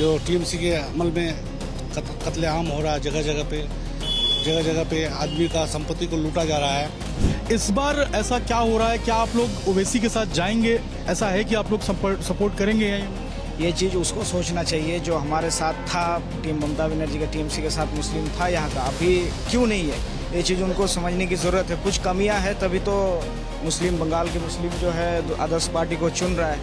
जो टीएमसी के अमल में कत्लेआम हो रहा है, जगह जगह पे आदमी का संपत्ति को लूटा जा रहा है। इस बार ऐसा क्या हो रहा है? क्या आप लोग ओवैसी के साथ जाएंगे? ऐसा है कि आप लोग सपोर्ट करेंगे या ये चीज़ उसको सोचना चाहिए जो हमारे साथ था, टीम ममता बनर्जी का टीएमसी के साथ मुस्लिम था यहाँ का, अभी क्यों नहीं है? ये चीज़ उनको समझने की ज़रूरत है। कुछ कमियां है तभी तो मुस्लिम बंगाल के मुस्लिम जो है अदर्स पार्टी को चुन रहा है।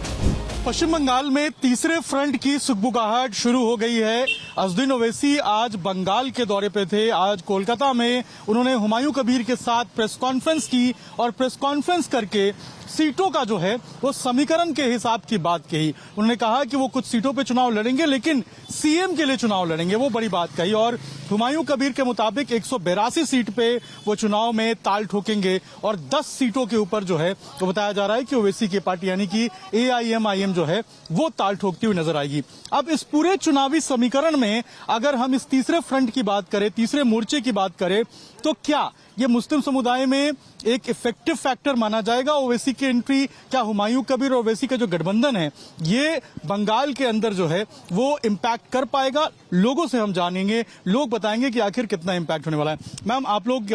पश्चिम बंगाल में तीसरे फ्रंट की सुगबुगाहट शुरू हो गई है। असदुद्दीन ओवैसी आज बंगाल के दौरे पे थे। आज कोलकाता में उन्होंने हुमायूं कबीर के साथ प्रेस कॉन्फ्रेंस की और प्रेस कॉन्फ्रेंस करके सीटों का जो है वो समीकरण के हिसाब की बात कही। उन्होंने कहा कि वो कुछ सीटों पे चुनाव लड़ेंगे लेकिन सीएम के लिए चुनाव लड़ेंगे, वो बड़ी बात कही। और हुमायूं कबीर के मुताबिक 182 सीट पे वो चुनाव में ताल ठोकेंगे और 10 सीटों के ऊपर जो है तो बताया जा रहा है कि ओवैसी की पार्टी यानी कि AIMIM जो है वो ताल ठोकती हुई नजर आएगी। अब इस पूरे चुनावी समीकरण में अगर हम इस तीसरे फ्रंट की बात करें, तीसरे मोर्चे की बात करें, तो क्या ये मुस्लिम समुदाय में एक इफेक्टिव फैक्टर माना जाएगा ओवैसी की एंट्री? क्या हुमायूं कबीर और ओवैसी का जो गठबंधन है ये बंगाल के अंदर जो है वो इम्पैक्ट कर पाएगा? लोगों से हम जानेंगे, लोग बताएंगे कि आखिर कितना इम्पैक्ट होने वाला है। मैम, आप लोग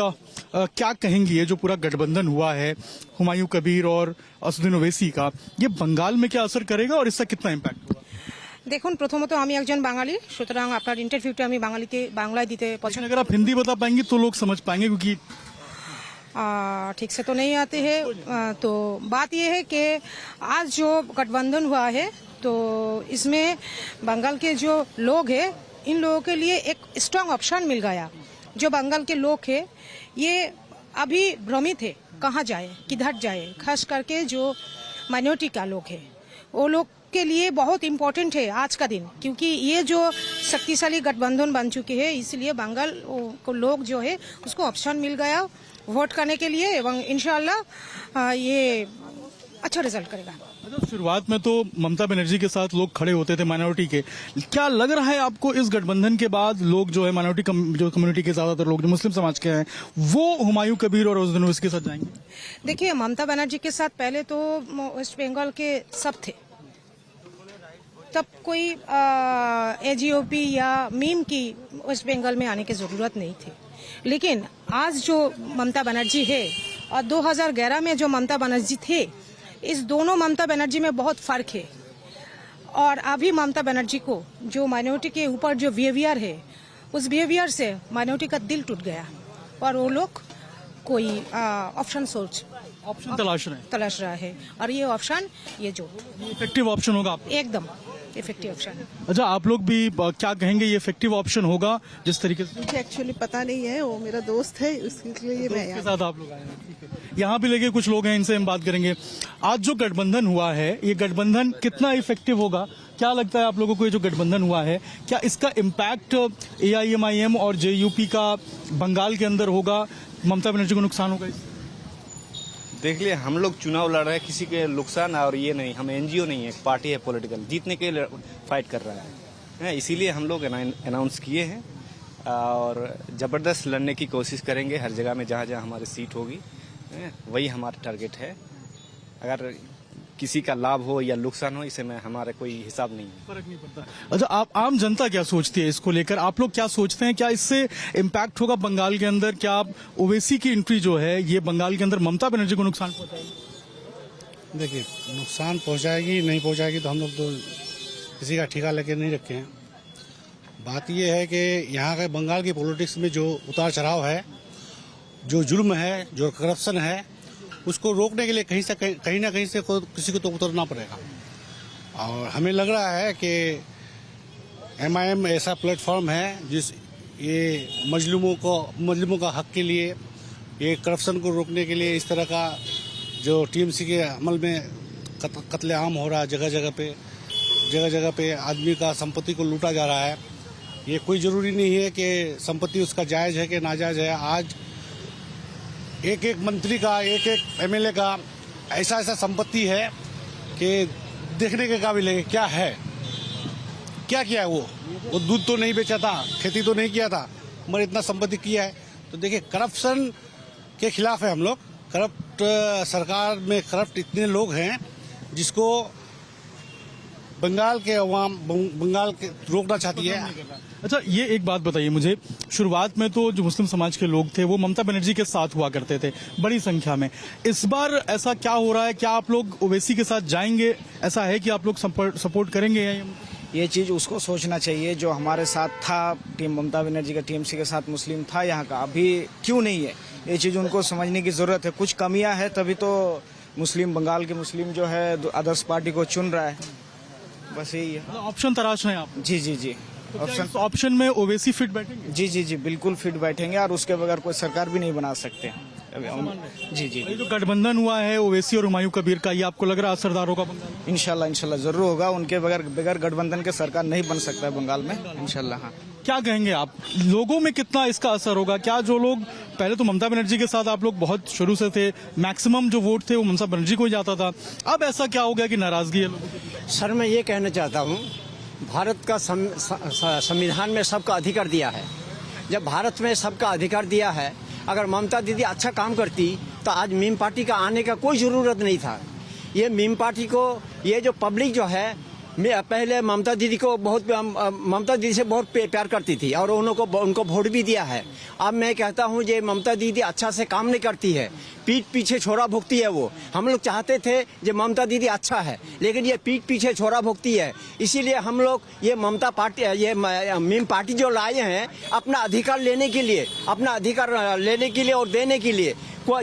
क्या कहेंगी, ये जो पूरा गठबंधन हुआ है हुमायूं कबीर और असदुद्दीन ओवैसी का, ये बंगाल में क्या असर करेगा और इसका कितना इम्पैक्ट होगा? দেখুন, প্রথমত আমি একজন বাঙালি, সুতরাং আপনার ইন্টারভিউটা আমি বাংলায় দিতে পছন্দ। अगर आप हिंदी बता पाएंगे तो लोग समझ पाएंगे, क्योंकि ठीक से तो नहीं आते हैं। तो बात यह है कि आज जो गठबंधन हुआ है तो इसमें बंगाल के जो लोग हैं इन लोगों के लिए एक स्ट्रांग ऑप्शन मिल गया। जो बंगाल के लोग हैं ये अभी भ्रमित है, कहाँ जाए, किधर जाए। खास करके जो माइनॉरिटी का लोग है वो लोग के लिए बहुत इम्पोर्टेंट है आज का दिन, क्योंकि ये जो शक्तिशाली गठबंधन बन चुके हैं इसलिए बंगाल को लोग जो है उसको ऑप्शन मिल गया वोट करने के लिए एवं इंशाल्लाह ये अच्छा रिजल्ट करेगा। शुरुआत में तो ममता बनर्जी के साथ लोग खड़े होते थे माइनॉरिटी के। क्या लग रहा है आपको इस गठबंधन के बाद लोग जो है माइनॉरिटी जो कम्युनिटी के ज्यादातर लोग जो मुस्लिम समाज के हैं वो हुमायूं कबीर और असदुद्दीन ओवैसी के साथ जाएंगे? देखिए, ममता बनर्जी के साथ पहले तो वेस्ट बंगाल के सब थे, तब कोई AGOP या मीम की वेस्ट बंगाल में आने की जरूरत नहीं थी। लेकिन आज जो ममता बनर्जी है और 2011 में जो ममता बनर्जी थे, इस दोनों ममता बनर्जी में बहुत फर्क है। और अभी ममता बनर्जी को जो माइनॉरिटी के ऊपर जो बिहेवियर है उस बिहेवियर से माइनॉरिटी का दिल टूट गया और वो लोग कोई ऑप्शन तलाश रहा है और ये ऑप्शन ये जो इफेक्टिव ऑप्शन होगा एकदम इफेक्टिव ऑप्शन। अच्छा, आप लोग भी क्या कहेंगे, ये इफेक्टिव ऑप्शन होगा जिस तरीके से? मुझे एक्चुअली पता नहीं है, वो मेरा दोस्त है, उसके लिए मैं के साथ आप लोग आए हैं। यहाँ भी लेके कुछ लोग हैं, इनसे हम बात करेंगे। आज जो गठबंधन हुआ है ये गठबंधन कितना इफेक्टिव होगा? क्या लगता है आप लोगों को ये जो गठबंधन हुआ है क्या इसका इम्पैक्ट AIMIM और JUP का बंगाल के अंदर होगा? ममता बनर्जी को नुकसान होगा इससे? देख लिए, हम लोग चुनाव लड़ रहे हैं, किसी के नुकसान और ये नहीं, हम NGO नहीं है, एक पार्टी है पॉलिटिकल, जीतने के लिए फाइट कर रहा है। इसीलिए हम लोग अनाउंस किए हैं और जबरदस्त लड़ने की कोशिश करेंगे हर जगह में जहाँ जहाँ हमारी सीट होगी, वही हमारा टारगेट है। अगर किसी का लाभ हो या नुकसान हो इसे में हमारा कोई हिसाब नहीं है, फर्क नहीं पड़ता। अच्छा, आप आम जनता क्या सोचती है इसको लेकर? आप लोग क्या सोचते हैं, क्या इससे इम्पैक्ट होगा बंगाल के अंदर? क्या ओवैसी की एंट्री जो है ये बंगाल के अंदर ममता बनर्जी को नुकसान पहुंचाएगी? देखिए, नुकसान पहुंचाएगी नहीं पहुंचाएगी तो हम लोग तो किसी का ठेका लेके नहीं रखे हैं। बात यह है कि यहाँ के बंगाल की पॉलिटिक्स में जो उतार चढ़ाव है, जो जुल्म है, जो करप्शन है, उसको रोकने के लिए कहीं ना कहीं से किसी को तो उतरना पड़ेगा। और हमें लग रहा है कि MIM ऐसा प्लेटफॉर्म है जिस ये मजलूमों का हक के लिए, ये करप्शन को रोकने के लिए, इस तरह का जो TMC के अमल में कत्लेआम हो रहा है, जगह जगह पे आदमी का संपत्ति को लूटा जा रहा है। ये कोई ज़रूरी नहीं है कि संपत्ति उसका जायज़ है कि नाजायज़ है। आज एक एक मंत्री का, एक एक MLA का ऐसा संपत्ति है कि देखने के काबिल है। क्या है, क्या किया है? वो दूध तो नहीं बेचा था, खेती तो नहीं किया था, मगर इतना संपत्ति किया है। तो देखिए, करप्शन के खिलाफ है हम लोग। करप्ट सरकार में करप्ट इतने लोग हैं जिसको बंगाल के अवाम बंगाल के रोकना चाहती है। अच्छा, ये एक बात बताइए मुझे, शुरुआत में तो जो मुस्लिम समाज के लोग थे वो ममता बनर्जी के साथ हुआ करते थे बड़ी संख्या में। इस बार ऐसा क्या हो रहा है? क्या आप लोग ओवैसी के साथ जाएंगे? ऐसा है कि आप लोग सपोर्ट करेंगे? ये चीज़ उसको सोचना चाहिए जो हमारे साथ था, टीम ममता बनर्जी का टीएमसी के साथ मुस्लिम था यहाँ का, अभी क्यों नहीं है? ये चीज़ उनको समझने की ज़रूरत है। कुछ कमियां है तभी तो मुस्लिम बंगाल के मुस्लिम जो है अदर्स पार्टी को चुन रहा है, बस यही है। ऑप्शन तलाश रहे हैं आप? जी जी जी, ऑप्शन में ओवैसी फिट बैठेंगे? जी जी जी, बिल्कुल फिट बैठेंगे और उसके बगैर कोई सरकार भी नहीं बना सकते। जी जी, ये जो गठबंधन हुआ है ओवैसी और हुमायूं कबीर का, ये आपको लग रहा है असरदार होगा बंगाल में? इंशाल्लाह जरूर होगा। उनके बगैर गठबंधन के सरकार नहीं बन सकता है बंगाल में, इंशाल्लाह। हाँ, क्या कहेंगे आप, लोगों में कितना इसका असर होगा? क्या जो लोग पहले तो ममता बनर्जी के साथ आप लोग बहुत शुरू से थे, मैक्सिमम जो वोट थे वो ममता बनर्जी को ही जाता था, अब ऐसा क्या हो गया कि नाराजगी है लोगों की? सर, मैं ये कहना चाहता हूँ, भारत का संविधान में सबका अधिकार दिया है। जब भारत में सबका अधिकार दिया है, अगर ममता दीदी अच्छा काम करती तो आज मीम पार्टी का आने का कोई ज़रूरत नहीं था। ये मीम पार्टी को, ये जो पब्लिक जो है, मैं पहले ममता दीदी से बहुत प्यार करती थी और उनको वोट भी दिया है। अब मैं कहता हूँ ये ममता दीदी अच्छा से काम नहीं करती है, पीठ पीछे छोरा भोगती है वो। हम लोग चाहते थे ये ममता दीदी अच्छा है, लेकिन ये पीठ पीछे छोरा भोगती है। इसीलिए हम लोग ये ममता पार्टी, ये मीम पार्टी जो लाए हैं अपना अधिकार लेने के लिए, और देने के लिए।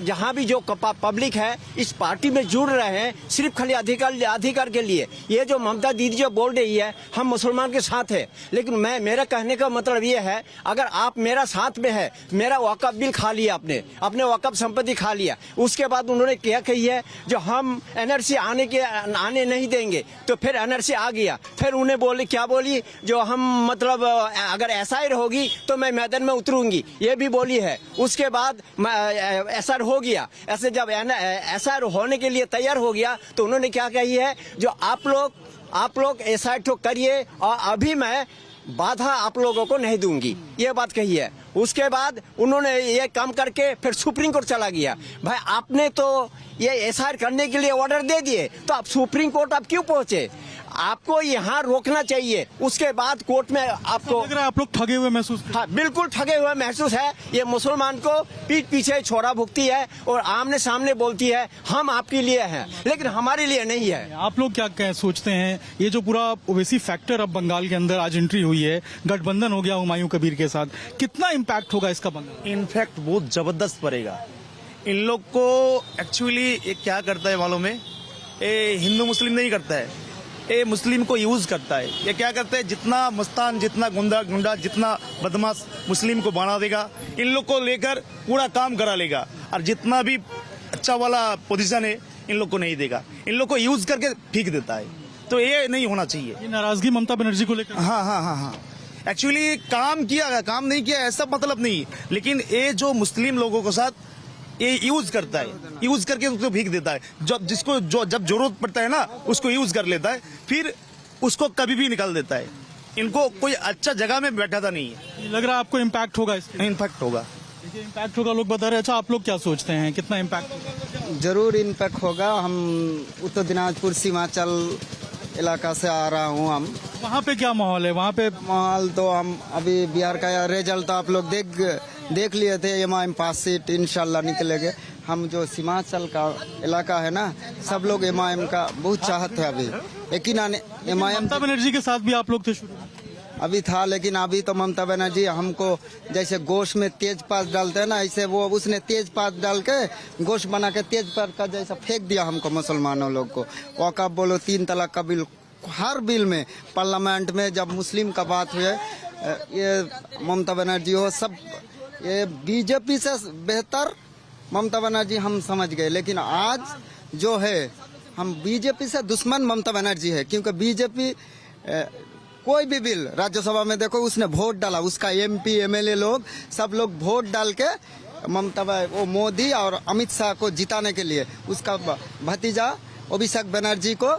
जहाँ भी जो पब्लिक है इस पार्टी में जुड़ रहे हैं सिर्फ खाली अधिकार के लिए। ये जो ममता दीदी जो बोल रही है हम मुसलमान के साथ है, लेकिन मेरा कहने का मतलब ये है, अगर आप मेरा साथ में है, मेरा वक़्फ़ बिल खा लिया आपने, अपने वक़्फ़ संपत्ति खा लिया, उसके बाद उन्होंने क्या कही है, जो हम एनआरसी आने नहीं देंगे, तो फिर एनआरसी आ गया, फिर उन्हें क्या बोली, जो हम मतलब अगर एसआईआर होगी तो मैं मैदान में उतरूंगी, ये भी बोली है। उसके बाद एसआईआर हो गया, ऐसे जब एसआईआर होने के लिए तैयार हो गया तो उन्होंने क्या कही है, जो आप लोग एसआईआर तो करिए और अभी मैं बाधा आप लोगों को नहीं दूंगी, ये बात कही है। उसके बाद उन्होंने ये काम करके फिर सुप्रीम कोर्ट चला गया। भाई, आपने तो ये एसआईआर करने के लिए ऑर्डर दे दिए, तो आप सुप्रीम कोर्ट आप क्यों पहुंचे? आपको यहाँ रोकना चाहिए। उसके बाद कोर्ट में आपको लग रहा है आप लोग ठगे हुए महसूस? हाँ, बिल्कुल ठगे हुए महसूस है। ये मुसलमान को पीठ पीछे छोरा भुगती है और आमने सामने बोलती है हम आपके लिए हैं, लेकिन हमारे लिए नहीं है। आप लोग क्या सोचते हैं, ये जो पूरा ओवैसी फैक्टर अब बंगाल के अंदर आज एंट्री हुई है, गठबंधन हो गया हुमायूं कबीर के साथ, कितना इम्पैक्ट होगा इसका बंगाल? इनफैक्ट बहुत जबरदस्त पड़ेगा। इन लोग को एक्चुअली क्या करता है मालूम है, ये हिंदू मुस्लिम नहीं करता है, ये मुस्लिम को यूज करता है। ये क्या करता है, जितना मस्तान, जितना गुंडा, जितना बदमाश मुस्लिम को बना देगा, इन लोग को लेकर पूरा काम करा लेगा, और जितना भी अच्छा वाला पोजीशन है इन लोग को नहीं देगा, इन लोग को यूज करके फेंक देता है। तो ये नहीं होना चाहिए। ये नाराजगी ममता बनर्जी को लेकर? हाँ। एक्चुअली काम नहीं किया ऐसा मतलब नहीं, लेकिन ये जो मुस्लिम लोगों के साथ ये यूज करता है, यूज करके उसको भीग देता है। जब जरूरत पड़ता है ना उसको यूज कर लेता है, फिर उसको कभी भी निकाल देता है। इनको कोई अच्छा जगह में बैठाता नहीं है। लग रहा है आपको इम्पैक्ट होगा इससे? इम्पैक्ट होगा, इम्पैक्ट होगा लोग बता रहे हैं। अच्छा, आप लोग क्या सोचते हैं, कितना इम्पैक्ट होगा? जरूर इम्पैक्ट होगा। हम उत्तर दिनाजपुर सीमांचल इलाका से आ रहा हूँ। हम वहाँ पे क्या माहौल है? वहाँ पे माहौल तो हम अभी बिहार का रिजल्ट आप लोग देख लिए थे, एमआईएम पास सीट इंशाल्लाह निकलेंगे। हम जो सीमांचल का इलाका है ना, सब लोग एमआईएम का बहुत चाहत है अभी, लेकिन एमआईएम ममता बनर्जी के साथ भी आप लोग थे शुरू? अभी था, लेकिन अभी तो ममता बनर्जी हमको जैसे गोश्त में तेजपात डालते हैं ना, ऐसे वो उसने तेजपात डाल के गोश्त बना के तेजपात का जैसा फेंक दिया हमको, मुसलमानों लोग को। वक़्फ़ बोलो, 3 तलाक का बिल, हर बिल में पार्लियामेंट में जब मुस्लिम का बात हुए, ये ममता बनर्जी हो, सब ये बीजेपी से बेहतर ममता बनर्जी हम समझ गए। लेकिन आज जो है, हम बीजेपी से दुश्मन ममता बनर्जी है, क्योंकि बीजेपी कोई भी बिल राज्यसभा में देखो उसने वोट डाला, उसका एमपी एमएलए लोग सब लोग वोट डाल के ममता वो मोदी और अमित शाह को जिताने के लिए, उसका भतीजा अभिषेक बनर्जी को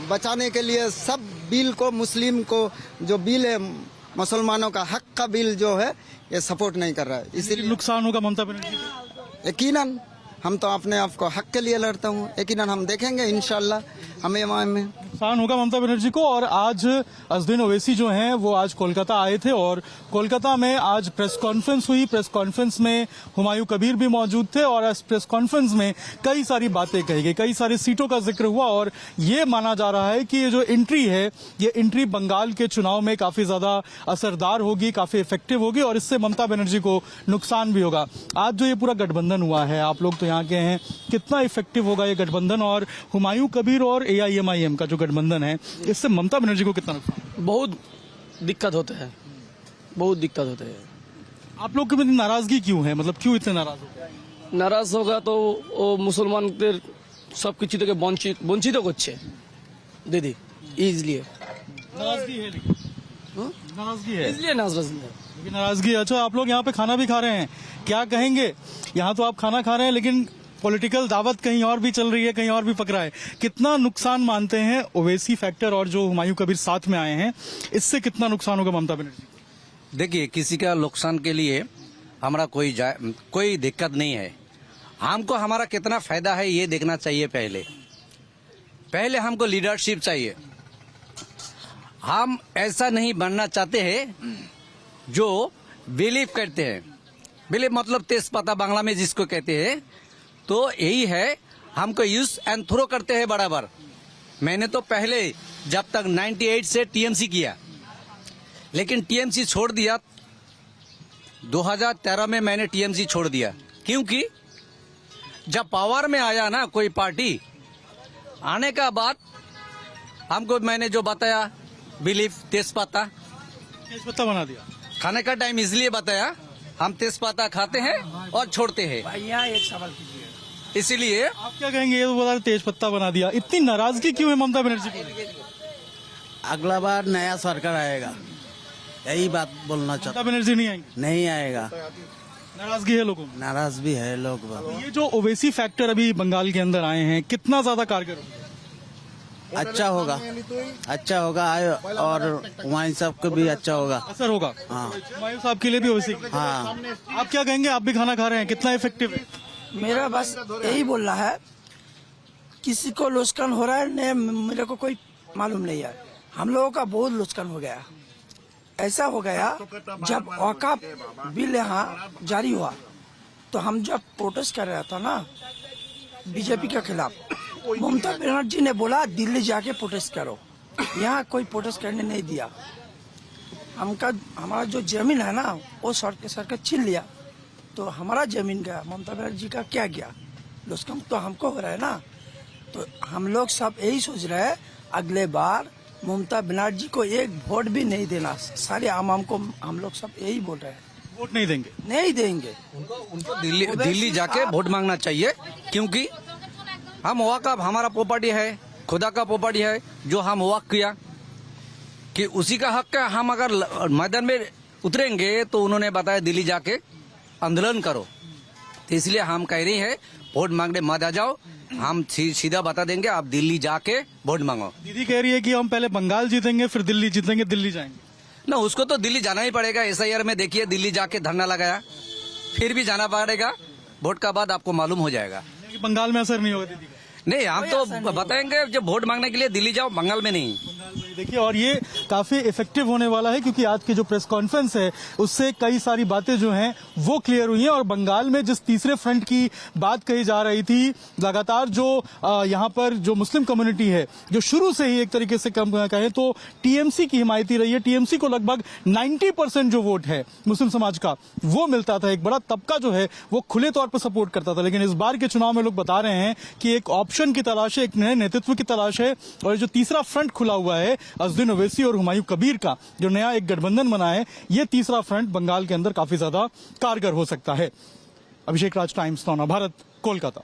बचाने के लिए सब बिल को, मुस्लिम को जो बिल है, मुसलमानों का हक का बिल जो है, ये सपोर्ट नहीं कर रहा है। इसीलिए नुकसान होगा ममता बनर्जी? यकीनन हम तो अपने आप को हक के लिए लड़ता हूँ, यकीनन हम देखेंगे इंशाल्लाह हमें में नुकसान होगा ममता बनर्जी को। और आज अज़दुद्दीन ओवैसी जो हैं वो आज कोलकाता आए थे और कोलकाता में आज प्रेस कॉन्फ्रेंस हुई। प्रेस कॉन्फ्रेंस में हुमायूं कबीर भी मौजूद थे और इस प्रेस कॉन्फ्रेंस में कई सारी बातें कही गई, कई सारी सीटों का जिक्र हुआ और ये माना जा रहा है कि ये जो एंट्री है, ये एंट्री बंगाल के चुनाव में काफी ज्यादा असरदार होगी, काफी इफेक्टिव होगी और इससे ममता बनर्जी को नुकसान भी होगा। आज जो ये पूरा गठबंधन हुआ है, आप लोग तो यहाँ के हैं, कितना इफेक्टिव होगा ये गठबंधन और हुमायूं कबीर और AIMIM का जो गठबंधन है, इससे ममता बनर्जी को कितना नुकसान? बहुत दिक्कत होते हैं, बहुत दिक्कत होते हैं। आप लोग की नाराजगी क्यों है, मतलब क्यों इतने नाराज हो गए? নারাজ হোগা তো ও মুসলমানদের সবকিছু থেকে বঞ্চিত করছে দিদি, ইজলিয়ে नाराजगी है, नाराजगी है, इसलिए नाराज है। लेकिन नाराजगी। अच्छा, आप लोग यहाँ पे खाना भी खा रहे हैं, क्या कहेंगे? यहाँ तो आप खाना खा रहे हैं लेकिन पॉलिटिकल दावत कहीं और भी चल रही है, कहीं और भी पक रहा है। कितना नुकसान मानते हैं ओवैसी फैक्टर और जो हुमायूं कबीर साथ में आए हैं, इससे कितना नुकसान होगा ममता बनर्जी? देखिए, किसी का नुकसान के लिए हमारा कोई दिक्कत नहीं है। हमको हमारा कितना फायदा है ये देखना चाहिए। पहले हमको लीडरशिप चाहिए। हम ऐसा नहीं बनना चाहते हैं जो बिलीव करते हैं। बिलीव मतलब तेज पत्ता बांग्ला में जिसको कहते हैं, तो यही है। हमको यूज एंड थ्रो करते हैं बराबर। मैंने तो पहले जब तक 98 से TMC किया, लेकिन TMC छोड़ दिया। 2013 में मैंने TMC छोड़ दिया, क्योंकि जब पावर में आया ना कोई पार्टी, आने का बाद हमको मैंने जो बताया बिलीफ तेजपत्ता बना दिया। खाने का टाइम इसलिए बताया, हम तेजपत्ता खाते हैं और छोड़ते हैं। यहाँ एक सवाल कीजिए। इसीलिए आप क्या कहेंगे? ये तो बता तेज पत्ता बना दिया, इतनी नाराजगी क्यों है ममता बनर्जी को? अगला बार नया सरकार आएगा, यही बात बोलना चाहता। ममता बनर्जी नहीं आएंगे? नहीं आएगा, नाराजगी है लोगों में। नाराज भी है लोग। ये जो ओवैसी फैक्टर अभी बंगाल के अंदर आए हैं, कितना ज्यादा कारगर होगा? अच्छा होगा, अच्छा होगा और वहीं सबको भी अच्छा होगा, असर होगा। हाँ। हुमायूं साहब के लिए भी ओवैसी। हाँ। आप क्या कहेंगे? आप भी खाना खा रहे हैं, कितना इफेक्टिव है? मेरा बस यही बोलना है, किसी को नुकसान हो रहा है नहीं, मेरे को कोई मालूम नहीं है। हम लोगों का बहुत नुकसान हो गया। ऐसा हो गया, जब औकाफ बिल यहाँ जारी हुआ तो हम जब प्रोटेस्ट कर रहा था ना बीजेपी के खिलाफ, ममता बनर्जी ने बोला दिल्ली जाके प्रोटेस्ट करो। यहाँ कोई प्रोटेस्ट करने नहीं दिया। हमारा जो जमीन है ना वो सरकार छीन लिया, तो हमारा जमीन गया, ममता बनर्जी का क्या गया? नुकसान तो हमको हो रहा है ना। तो हम लोग सब यही सोच रहे हैं, अगले बार ममता बनर्जी को एक वोट भी नहीं देना। सारे आवाम को हम लोग सब यही बोल रहे हैं, वोट नहीं देंगे, नहीं देंगे। उनको दिल्ली जाके वोट मांगना चाहिए, क्योंकि हम वक़्फ़, हमारा प्रॉपर्टी है, खुदा का प्रॉपर्टी है, जो हम वक़्फ़ किया कि उसी का हक है। हम अगर मैदान में उतरेंगे तो उन्होंने बताया दिल्ली जाके आंदोलन करो, तो इसलिए हम कह रहे हैं वोट मांगने मत आ जाओ। हम सीधा बता देंगे, आप दिल्ली जाके वोट मांगो। दीदी कह रही है कि हम पहले बंगाल जीतेंगे फिर दिल्ली जीतेंगे, दिल्ली जाएंगे। ना, उसको तो दिल्ली जाना ही पड़ेगा। SIR में देखिए, दिल्ली जाके धरना लगाया, फिर भी जाना पड़ेगा। वोट का बाद आपको मालूम हो जाएगा। बंगाल में असर नहीं होगा दीदी का? नहीं, हम तो बताएंगे जब वोट मांगने के लिए दिल्ली जाओ, बंगाल में नहीं। देखिए, और ये काफी इफेक्टिव होने वाला है क्योंकि आज की जो प्रेस कॉन्फ्रेंस है उससे कई सारी बातें जो हैं वो क्लियर हुई हैं। और बंगाल में जिस तीसरे फ्रंट की बात कही जा रही थी, लगातार जो यहाँ पर जो मुस्लिम कम्युनिटी है, जो शुरू से ही एक तरीके से कहें तो TMC की हिमायती रही है। TMC को लगभग 90% जो वोट है मुस्लिम समाज का वो मिलता था। एक बड़ा तबका जो है वो खुले तौर पर सपोर्ट करता था। लेकिन इस बार के चुनाव में लोग बता रहे हैं कि एक ऑप्शन की तलाश है, एक नए नेतृत्व की तलाश है। और जो तीसरा फ्रंट खुला हुआ है अज़दुद्दीन ओवैसी और हुमायूं कबीर का, जो नया एक गठबंधन बना है, ये तीसरा फ्रंट बंगाल के अंदर काफी ज्यादा कारगर हो सकता है। अभिषेक राज, टाइम्स, नौना भारत, कोलकाता।